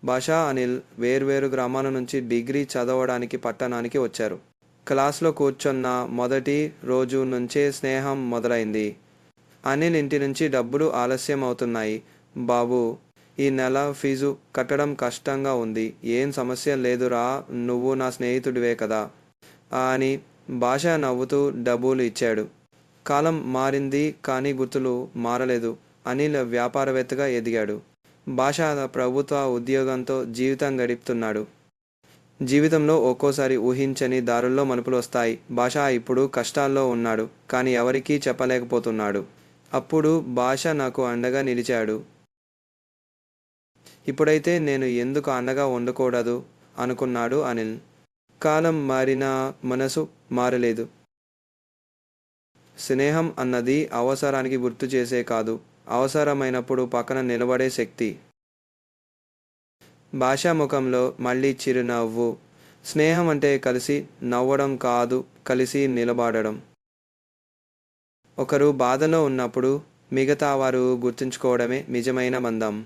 భాష, అనిల్ వేర్వేరు గ్రామాల నుంచి డిగ్రీ చదవడానికి పట్టణానికి వచ్చారు. క్లాస్లో కూర్చున్న మొదటి రోజు నుంచే స్నేహం మొదలైంది. అనిల్ ఇంటి నుంచి డబ్బులు ఆలస్యం అవుతున్నాయి. బాబూ, ఈ నెల ఫీజు కట్టడం కష్టంగా ఉంది. ఏం సమస్య లేదురా, నువ్వు నా స్నేహితుడివే కదా అని భాష నవ్వుతూ డబ్బులు ఇచ్చాడు. కాలం మారింది కానీ గుర్తులు మారలేదు. అనిల్ వ్యాపారవేత్తగా ఎదిగాడు. భాష ప్రభుత్వ ఉద్యోగంతో జీవితం గడుపుతున్నాడు. జీవితంలో ఒక్కోసారి ఊహించని దారుల్లో మలుపులు వస్తాయి. భాష ఇప్పుడు కష్టాల్లో ఉన్నాడు, కానీ ఎవరికీ చెప్పలేకపోతున్నాడు. అప్పుడు భాష నాకు అండగా నిలిచాడు. ఇప్పుడైతే నేను ఎందుకు అండగా ఉండకూడదు అనుకున్నాడు అనిల్. కాలం మారినా మనసు మారలేదు. స్నేహం అన్నది అవసరానికి గుర్తు చేసే కాదు, అవసరమైనప్పుడు పక్కన నిలబడే శక్తి. భాష ముఖంలో మళ్ళీ చిరునవ్వు. స్నేహం అంటే కలిసి నవ్వడం కాదు, కలిసి నిలబడడం. ఒకరు బాధలో ఉన్నప్పుడు మిగతా వారు గుర్తుంచుకోవడమే నిజమైన బంధం.